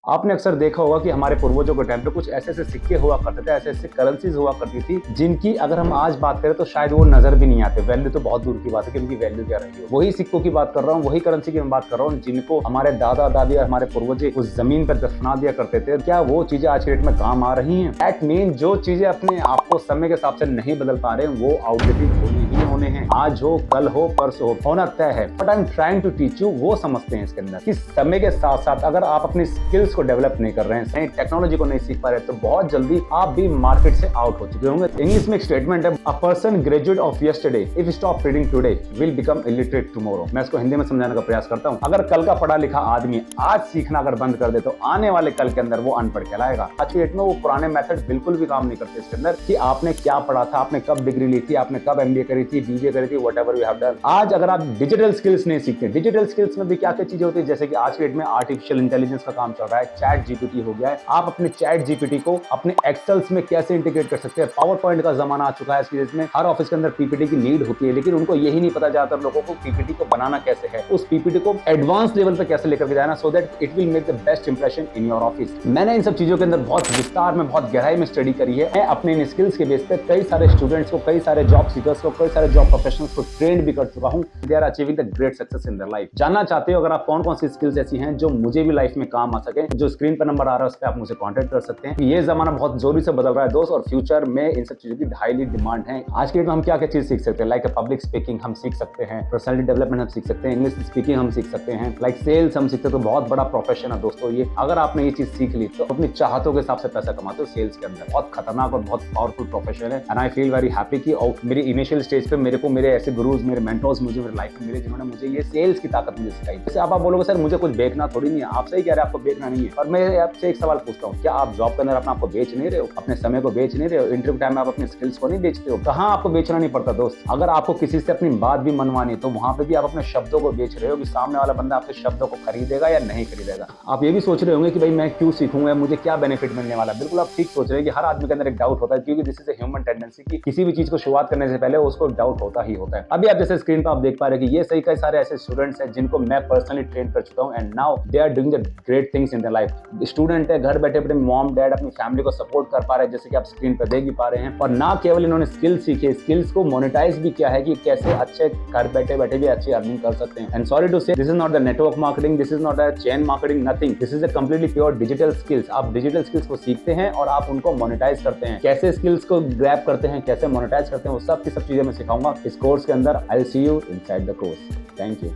आपने अक्सर देखा होगा कि हमारे पूर्वजों के टाइम पे कुछ ऐसे ऐसे सिक्के हुआ करते थे, ऐसे ऐसे करेंसीज हुआ करती थी जिनकी अगर हम आज बात करें तो शायद वो नजर भी नहीं आते। वैल्यू तो बहुत दूर की बात है कि उनकी वैल्यू क्या रही हो। वही सिक्कों की बात कर रहा हूँ, वही करेंसी की मैं बात कर रहा हूँ जिनको हमारे दादा दादी और हमारे पूर्वज उस जमीन पर दफना दिया करते थे। क्या वो चीजें आज के डेट में काम आ रही है? दैट मीन जो चीजें अपने आप को समय के हिसाब से नहीं बदल पा रहे हैं वो आउटडेटेड होने हैं। आज हो, कल हो, परसों हो, होना तय है। But I am trying to teach you, वो समझते हैं इसके अंदर कि समय के साथ साथ अगर आप अपनी स्किल्स को डेवलप नहीं कर रहे हैं, सही टेक्नोलॉजी को नहीं सीख पा रहे, तो बहुत जल्दी आप भी मार्केट से आउट हो चुके होंगे। इंग्लिश में एक स्टेटमेंट है, a person graduate of yesterday if stop reading today will become illiterate tomorrow. मैं इसको हिंदी में समझाने का प्रयास करता हूं। अगर कल का पढ़ा लिखा आदमी आज सीखना अगर बंद कर दे तो आने वाले कल के अंदर वो अनपढ़ कहलाएगा। आज की डेट में वो पुराने मेथड बिल्कुल भी काम नहीं करते इसके अंदर कि आपने क्या पढ़ा था, आपने कब डिग्री ली थी, आपने कब एमबीए करी थी, बीबीए करी थी, व्हाटएवर यू हैव डन। आज अगर आप डिजिटल स्किल्स नहीं सीखते, डिजिटल स्किल्स में भी क्या क्या चीजें होती है, जैसे कि आज के डेट में आर्टिफिशियल इंटेलिजेंस का काम चल रहा है, चैट जीपीटी हो गया है। आप अपने चैट जीपीटी को अपने एक्सेल्स में कैसे इंटीग्रेट कर सकते हैं। पावर पॉइंट का जमाना आ चुका है इसकी वजह में। हर ऑफिस के अंदर पीपीटी की नीड होती है, लेकिन उनको यही नहीं पता ज्यादातर लोगों को पीपीटी को बनाना कैसे है, उस पीपीटी को एडवांस लेवल पे कैसे लेकर के जाना, so that it will make the best impression in your office. मैंने इन सब चीजों के अंदर बहुत विस्तार में, बहुत गहराई में स्टडी करी है। मैं अपने इन स्किल्स के बेस पे कई सारे स्टूडेंट्स को, कई सारे जॉब सीकर्स को, कई सारे जॉब प्रोफेशनल्स को ट्रेंड भी कर चुका हूं। They are achieving the great success in their life. जानना चाहते हो अगर आप कौन कौन सी स्किल्स ऐसी हैं जो मुझे भी लाइफ में काम आ सके, जो स्क्रीन पर नंबर आ रहा है उस पर आप मुझे कॉन्टेक्ट कर सकते हैं। ये जमाना बहुत जोरी से बदल रहा है दोस्त, और फ्यूचर में इन सब चीजों की हाईली डिमांड है। आज के डेट में हम क्या क्या चीज सीख सकते हैं, लाइक पब्लिक स्पीकिंग हम सीख सकते हैं, पर्सनैलिटी डेवलपमेंट हम सीख सकते हैं, इंग्लिश स्पीकिंग हम सीख सकते हैं, लाइक सेल्स हम सीखते हैं। तो बहुत बड़ा प्रोफेशन है दोस्तों ये। अगर आपने ये चीज सीख ली तो अपनी चाहतों के हिसाब से पैसा कमाते हो सेल्स के अंदर। बहुत खतरनाक और बहुत पावरफुल प्रोफेशन है, and I feel very happy कि मेरी इनिशियल स्टेज पे मेरे को मेरे ऐसे गुरुज, मेरे मेंटर्स मुझे मेरे लाइफ में मिले जिन्होंने मुझे ये सेल्स की ताकत मुझे सिखाई। जैसे आप बोलोगे सर मुझे कुछ बेचना थोड़ी नहीं है, आप सही कह रहे हैं, आपको बेचना नहीं है। और मैं आपसे एक सवाल पूछता हूँ, क्या आप जॉब के अंदर अपना आपको बेच नहीं रहे हो, अपने समय को बेच नहीं रहे हो, इंटरव्यू टाइम में आप अपने स्किल्स को नहीं बेचते हो? कहाँ आपको बेचना नहीं पड़ता दोस्त। अगर आपको किसी से अपनी बात भी मनवानी है तो वहां पे भी आप अपने शब्दों को बेच रहे हो कि सामने वाला बंदा आपके शब्दों को खरीदेगा या नहीं खरीदेगा। आप ये भी सोच रहे होंगे कि भाई मैं क्यों सीखूंगा, मुझे क्या बेनिफिट मिलने वाला। बिल्कुल आप ठीक सोच रहे हैं कि हर आदमी के अंदर एक डाउट होता है, क्योंकि this is a human tendency कि किसी भी चीज को शुरुआत करने से पहले उसको डाउट होता ही होता है। अभी आप जैसे स्क्रीन पर आप देख पा रहे हैं कि ये सही कई सारे ऐसे स्टूडेंट्स हैं जिनको मैं पर्सनली ट्रेन कर चुका हूं, and now they are doing the great things in their life. Student है, घर बैठे अपने मॉम डैड अपनी फैमिली को सपोर्ट कर पा रहे हैं, जैसे कि आप स्क्रीन पर देख भी पा रहे हैं। और ना केवल इन्होंने स्किल सीखे, स्किल्स को मोनेटाइज भी किया है कि कैसे अच्छे घर बैठे बैठे भी अच्छी अर्निंग कर सकते हैं। एंड सॉरी टू से, this is not the network marketing, this is not a chain marketing, nothing. This is a completely pure digital skills. आप डिजिटल स्किल्स को सीखते हैं और आप उनको मोनेटाइज करते हैं। कैसे स्किल्स को ग्रैब करते हैं, कैसे मोनेटाइज करते हैं, वो सब की सब चीजें मैं सिखाऊंगा इस कोर्स के अंदर। I will see you inside the course. Thank you.